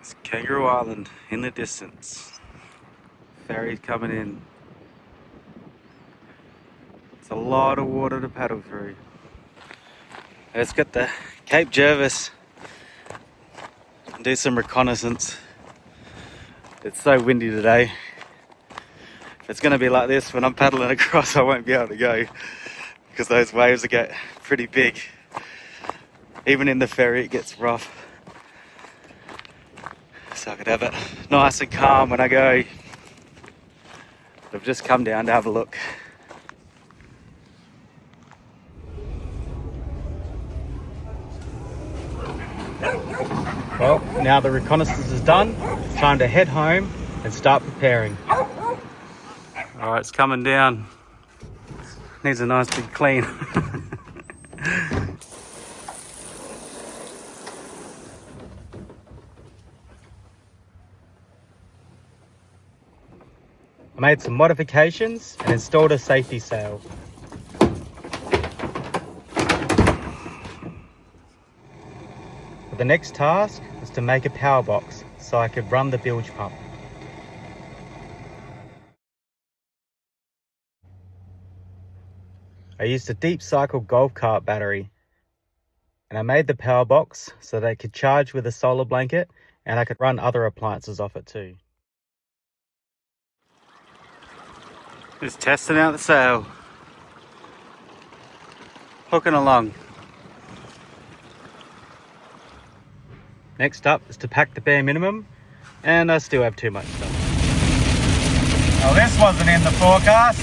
It's Kangaroo Island in the distance. Ferries coming in. It's a lot of water to paddle through. Let's get the Cape Jervis and do some reconnaissance. It's so windy today. If it's going to be like this when I'm paddling across, I won't be able to go because those waves will get pretty big. Even in the ferry it gets rough. So I could have it nice and calm when I go. I've just come down to have a look. Well, now the reconnaissance is done, it's time to head home and start preparing. Alright, it's coming down. Needs a nice big clean. I made some modifications and installed a safety sail. The next task was to make a power box so I could run the bilge pump. I used a deep cycle golf cart battery and I made the power box so that it could charge with a solar blanket and I could run other appliances off it too. Just testing out the sail. Hooking along. Next up is to pack the bare minimum, and I still have too much stuff. Well, this wasn't in the forecast.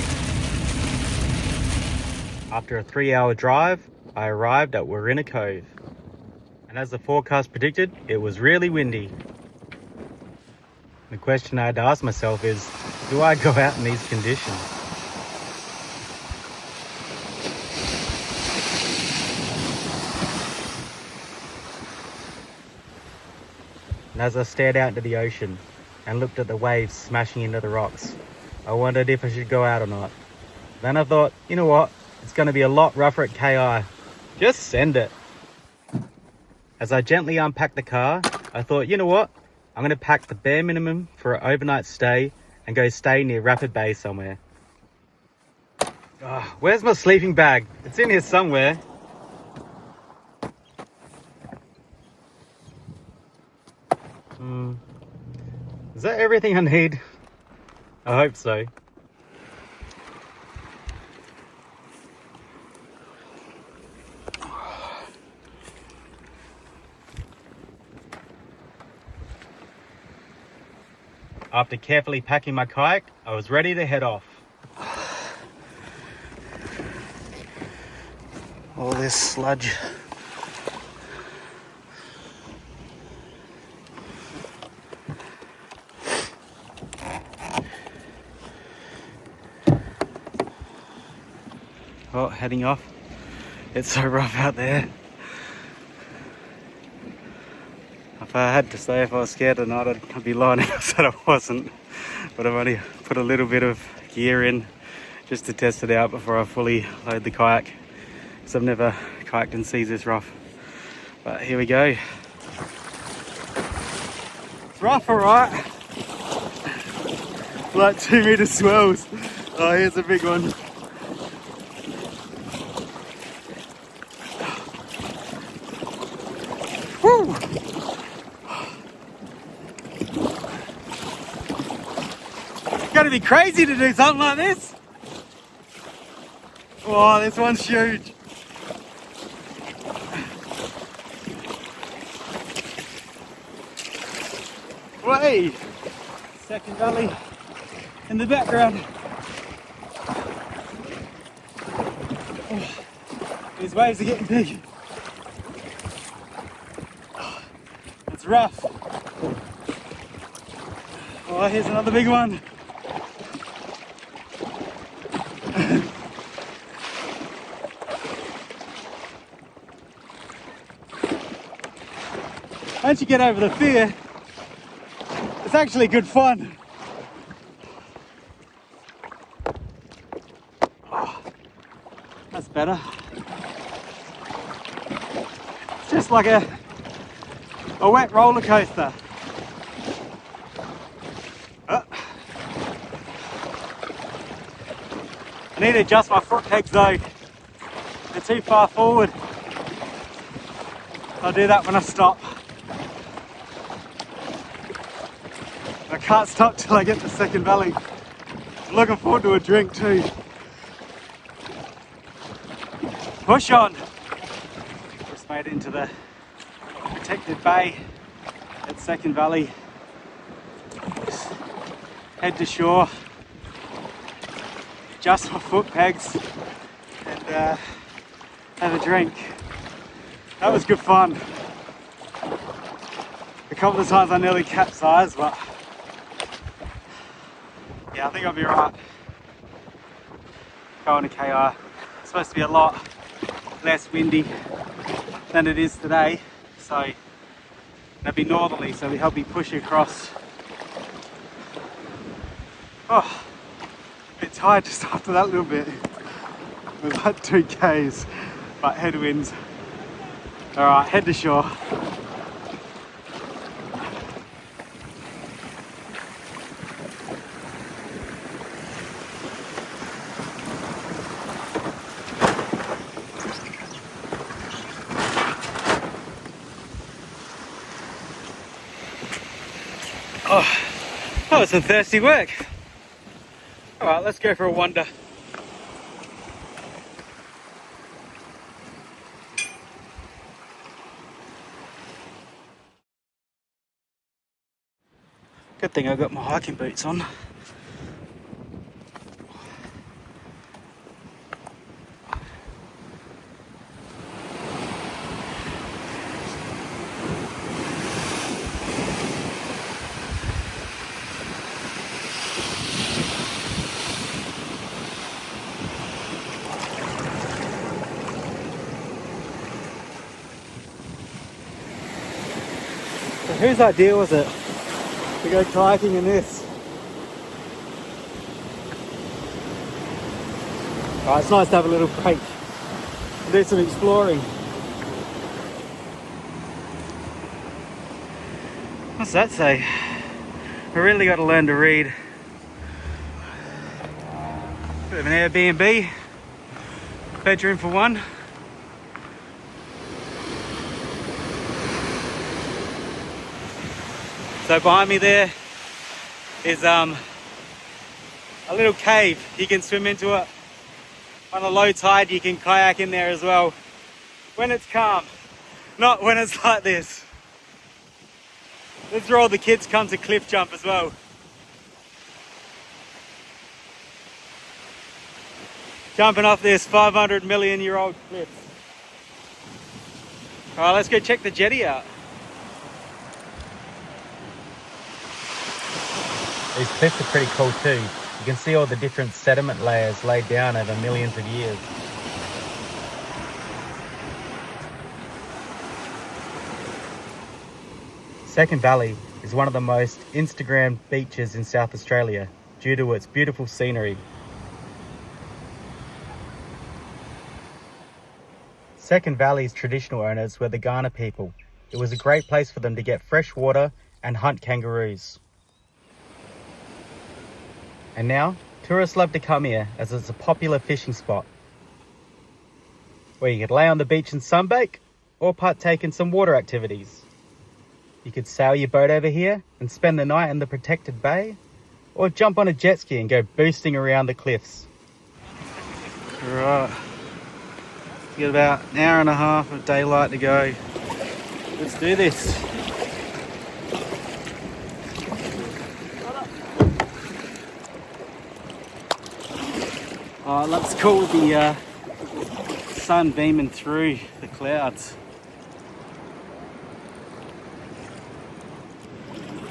After a 3-hour drive, I arrived at Wirrina Cove. And as the forecast predicted, it was really windy. The question I had to ask myself is, do I go out in these conditions? And as I stared out into the ocean and looked at the waves smashing into the rocks, I wondered if I should go out or not. Then I thought, you know what? It's going to be a lot rougher at KI. Just send it. As I gently unpacked the car, I thought, you know what? I'm going to pack the bare minimum for an overnight stay and go stay near Rapid Bay somewhere. Oh, where's my sleeping bag? It's in here somewhere. Is that everything I need? I hope so. After carefully packing my kayak, I was ready to head off. All this sludge. Oh, heading off. It's so rough out there. If I had to say if I was scared or not, I'd be lying if I said I wasn't. But I've only put a little bit of gear in just to test it out before I fully load the kayak. Because I've never kayaked in seas this rough. But here we go. It's rough, alright. Like 2 meter swells. Oh, here's a big one. Woo! It's gotta be crazy to do something like this. Oh, this one's huge. Way! Second valley in the background. Oh, these waves are getting big. It's rough. Oh, here's another big one. Once you get over the fear, it's actually good fun. Oh, that's better. It's just like a wet roller coaster. I need to adjust my foot pegs though. They're too far forward. I'll do that when I stop. I can't stop till I get to Second Valley. I'm looking forward to a drink too. Push on! Just made it into the protected bay at Second Valley. Just head to shore, adjust my foot pegs and have a drink. That was good fun. A couple of times I nearly capsized, but yeah, I think I'll be right. Going to Kayak. It's supposed to be a lot less windy than it is today, so it'll be northerly, so we help me push across. Oh, a bit tired just after that little bit. It was like 2 Ks, but headwinds. Alright, head to shore. Oh, that was some thirsty work. Alright, let's go for a wander. Good thing I got my hiking boots on. So whose idea was it to go kayaking in this? Alright, it's nice to have a little break and do some exploring. What's that say? I really got to learn to read. Bit of an Airbnb, bedroom for one. So behind me there is a little cave. You can swim into it. On a low tide you can kayak in there as well. When it's calm, not when it's like this. This is where all the kids come to cliff jump as well. Jumping off this 500 million year old cliff. Alright, let's go check the jetty out. These cliffs are pretty cool too. You can see all the different sediment layers laid down over millions of years. Second Valley is one of the most Instagrammed beaches in South Australia due to its beautiful scenery. Second Valley's traditional owners were the Kaurna people. It was a great place for them to get fresh water and hunt kangaroos. And now, tourists love to come here as it's a popular fishing spot, where you could lay on the beach and sunbake or partake in some water activities. You could sail your boat over here and spend the night in the protected bay, or jump on a jet ski and go boosting around the cliffs. Right, we got about an hour and a half of daylight to go. Let's do this. Oh, it looks cool with the sun beaming through the clouds.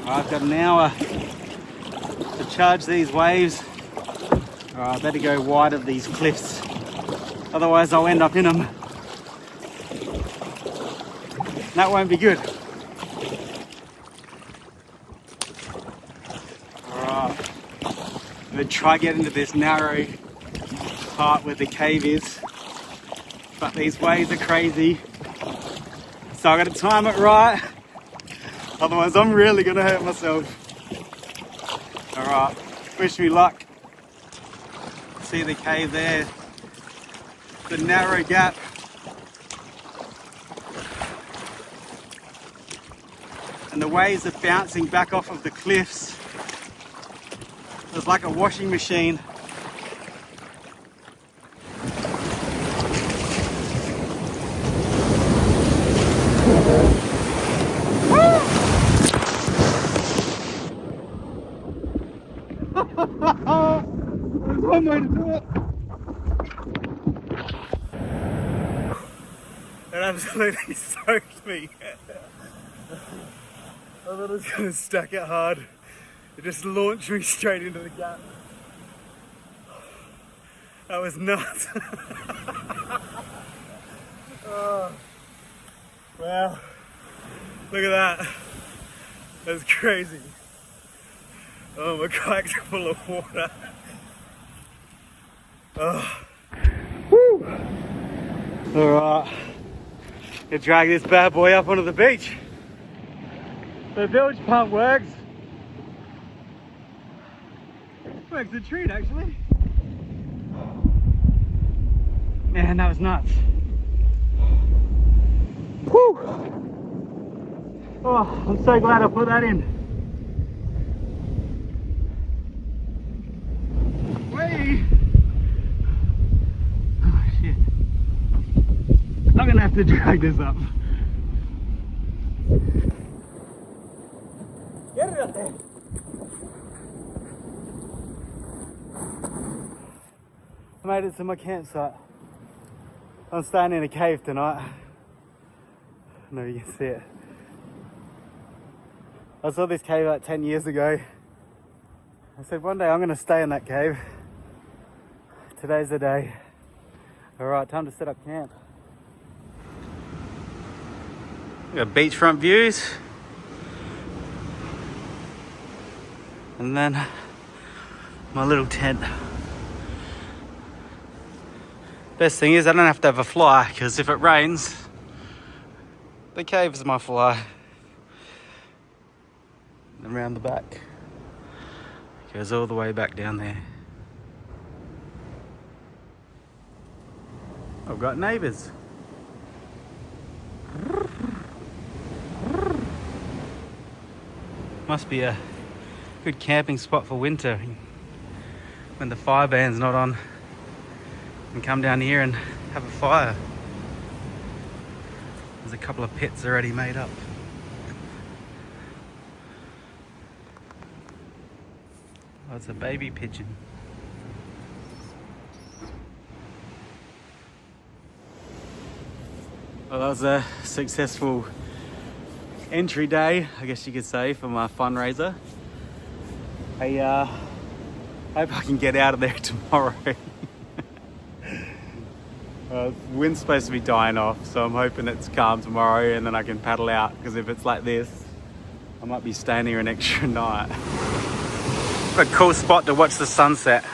I've got an hour to charge these waves. I better go wide of these cliffs, otherwise I'll end up in them. That won't be good. Alright, I'm going to try get into this narrow part where the cave is, but these waves are crazy, so I got to time it right, otherwise I'm really going to hurt myself. Alright, wish me luck. see the cave there, the narrow gap. And the waves are bouncing back off of the cliffs. It's like a washing machine. There's one way to do it. It absolutely soaked me. I thought it was going to stack it hard. It just launched me straight into the gap. That was nuts. Oh, wow. Look at that. That's crazy. Oh, my kayak's full of water. Oh. Woo. Alright. Gonna drag this bad boy up onto the beach. The bilge pump works. Works a treat actually. Man, that was nuts. Woo! Oh, I'm so glad I put that in. Whee! Oh shit. I'm gonna have to drag this up. Get it up there. I made it to my campsite. I'm staying in a cave tonight. I know you can see it. I saw this cave like 10 years ago. I said one day I'm going to stay in that cave. Today's the day. Alright, time to set up camp. We got beachfront views. And then my little tent. Best thing is I don't have to have a fly, because if it rains, the cave is my fly. And around the back. It goes all the way back down there. I've got neighbours. Must be a good camping spot for winter when the fire ban's not on, and come down here and have a fire. There's a couple of pits already made up. Oh, it's a baby pigeon. Well, that was a successful entry day, I guess you could say, for my fundraiser. I hope I can get out of there tomorrow. Wind's supposed to be dying off, so I'm hoping it's calm tomorrow and then I can paddle out, because if it's like this, I might be staying here an extra night. What a cool spot to watch the sunset.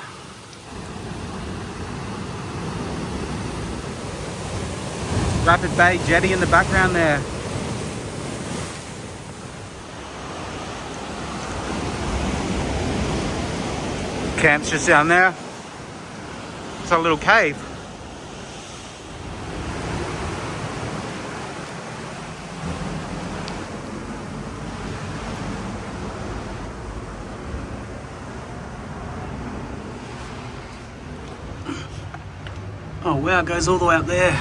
Rapid Bay jetty in the background there. Camp's just down there. It's a little cave. Oh wow, it goes all the way up there.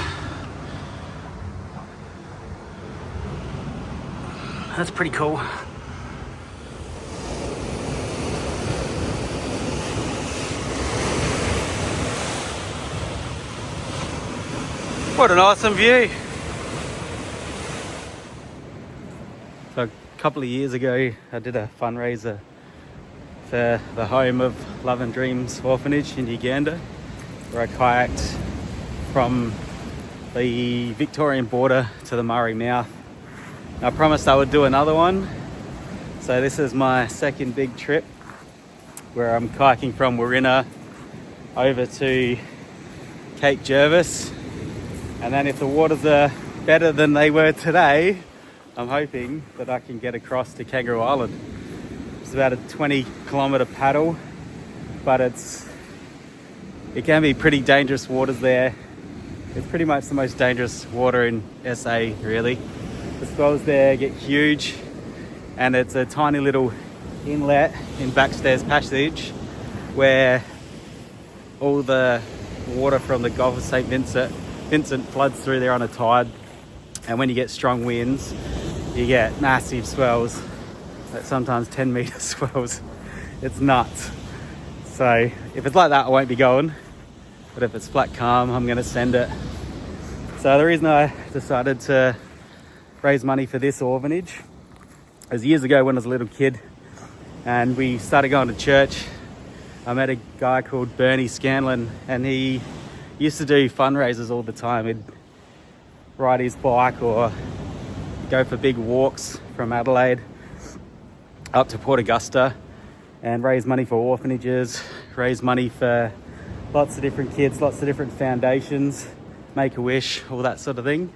That's pretty cool. What an awesome view. So a couple of years ago, I did a fundraiser for the home of Love and Dreams Orphanage in Uganda, where I kayaked from the Victorian border to the Murray mouth. I promised I would do another one. So this is my second big trip, where I'm kayaking from Wirrina over to Cape Jervis. And then if the waters are better than they were today, I'm hoping that I can get across to Kangaroo Island. It's about a 20-kilometre paddle, but it's it can be pretty dangerous waters there. It's pretty much the most dangerous water in SA, really. The swells there get huge, and it's a tiny little inlet in Backstairs Passage where all the water from the Gulf of St. Vincent floods through there on a tide. And when you get strong winds, you get massive swells, like sometimes 10 meter swells. It's nuts. So if it's like that, I won't be going. But if it's flat calm, I'm gonna send it. So the reason I decided to raise money for this orphanage was years ago when I was a little kid and we started going to church. I met a guy called Bernie Scanlon, and he used to do fundraisers all the time. He'd ride his bike or go for big walks from Adelaide up to Port Augusta and raise money for orphanages, raise money for lots of different kids, lots of different foundations, Make-A-Wish, all that sort of thing.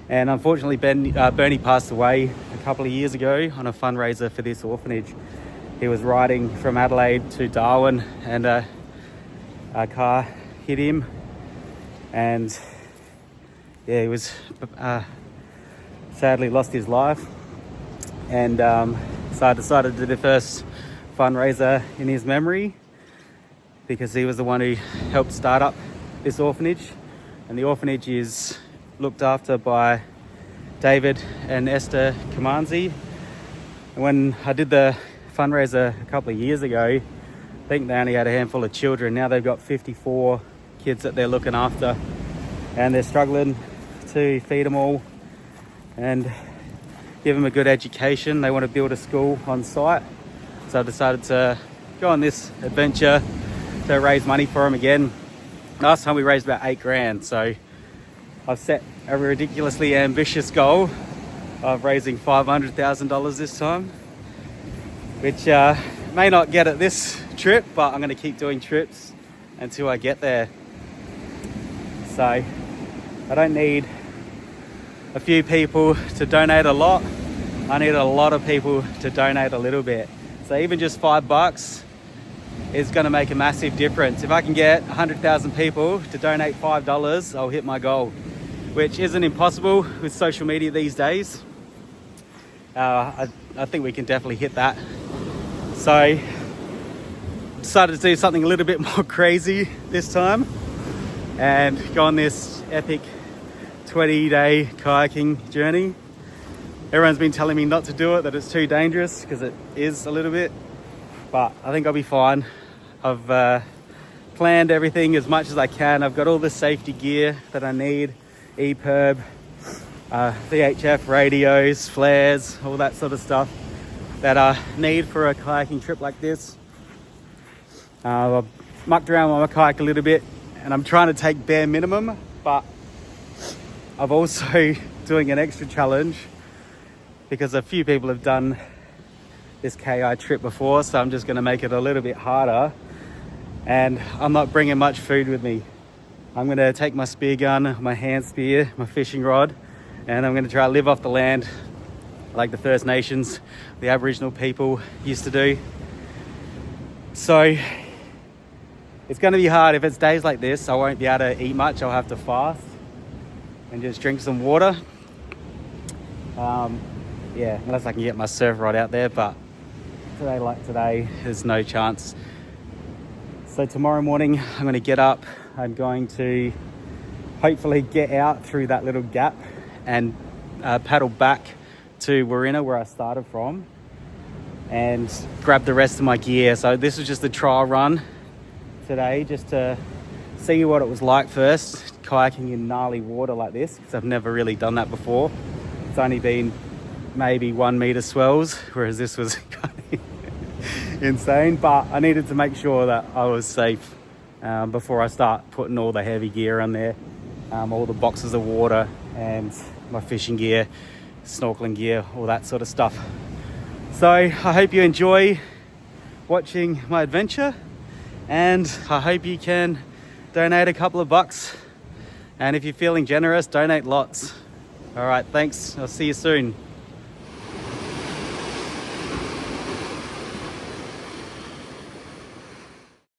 And unfortunately, Bernie passed away a couple of years ago on a fundraiser for this orphanage. He was riding from Adelaide to Darwin and a car hit him, and yeah, he was sadly lost his life. And so I decided to do the first fundraiser in his memory because he was the one who helped start up this orphanage. And the orphanage is looked after by David and Esther Kamanzi. And when I did the fundraiser a couple of years ago, I think they only had a handful of children. Now they've got 54 kids that they're looking after, and they're struggling to feed them all and give them a good education. They want to build a school on site. So I decided to go on this adventure to raise money for them again. Last time we raised about $8,000, so I've set a ridiculously ambitious goal of raising $500,000 this time, which may not get at this trip, but I'm going to keep doing trips until I get there. So I don't need a few people to donate a lot. I need a lot of people to donate a little bit. So even just $5 is going to make a massive difference. If I can get 100,000 people to donate $5, I'll hit my goal, which isn't impossible with social media these days. I think we can definitely hit that. So decided to do something a little bit more crazy this time and go on this epic 20-day kayaking journey. Everyone's been telling me not to do it, that it's too dangerous, because it is a little bit, but I think I'll be fine. I've planned everything as much as I can. I've got all the safety gear that I need, EPIRB, VHF radios, flares, all that sort of stuff that I need for a kayaking trip like this. I've mucked around on my kayak a little bit and I'm trying to take bare minimum, but I've also doing an extra challenge because a few people have done this KI trip before, so I'm just going to make it a little bit harder. And I'm not bringing much food with me. I'm going to take my spear gun, my hand spear, my fishing rod, and I'm going to try to live off the land like the First Nations, the Aboriginal people used to do. So it's going to be hard. If it's days like this, I won't be able to eat much. I'll have to fast and just drink some water. Yeah, unless I can get my surf rod out there, but today like today, there's no chance. So tomorrow morning, I'm going to get up. I'm going to hopefully get out through that little gap and paddle back to Wirrina, where I started from, and grab the rest of my gear. So this was just a trial run today, just to see what it was like first, kayaking in gnarly water like this, because I've never really done that before. It's only been maybe 1 meter swells, whereas this was kind of insane. But I needed to make sure that I was safe before I start putting all the heavy gear on there, all the boxes of water and my fishing gear, snorkeling gear, all that sort of stuff. So I hope you enjoy watching my adventure, and I hope you can donate a couple of bucks, and if you're feeling generous, donate lots. All right, thanks. I'll see you soon.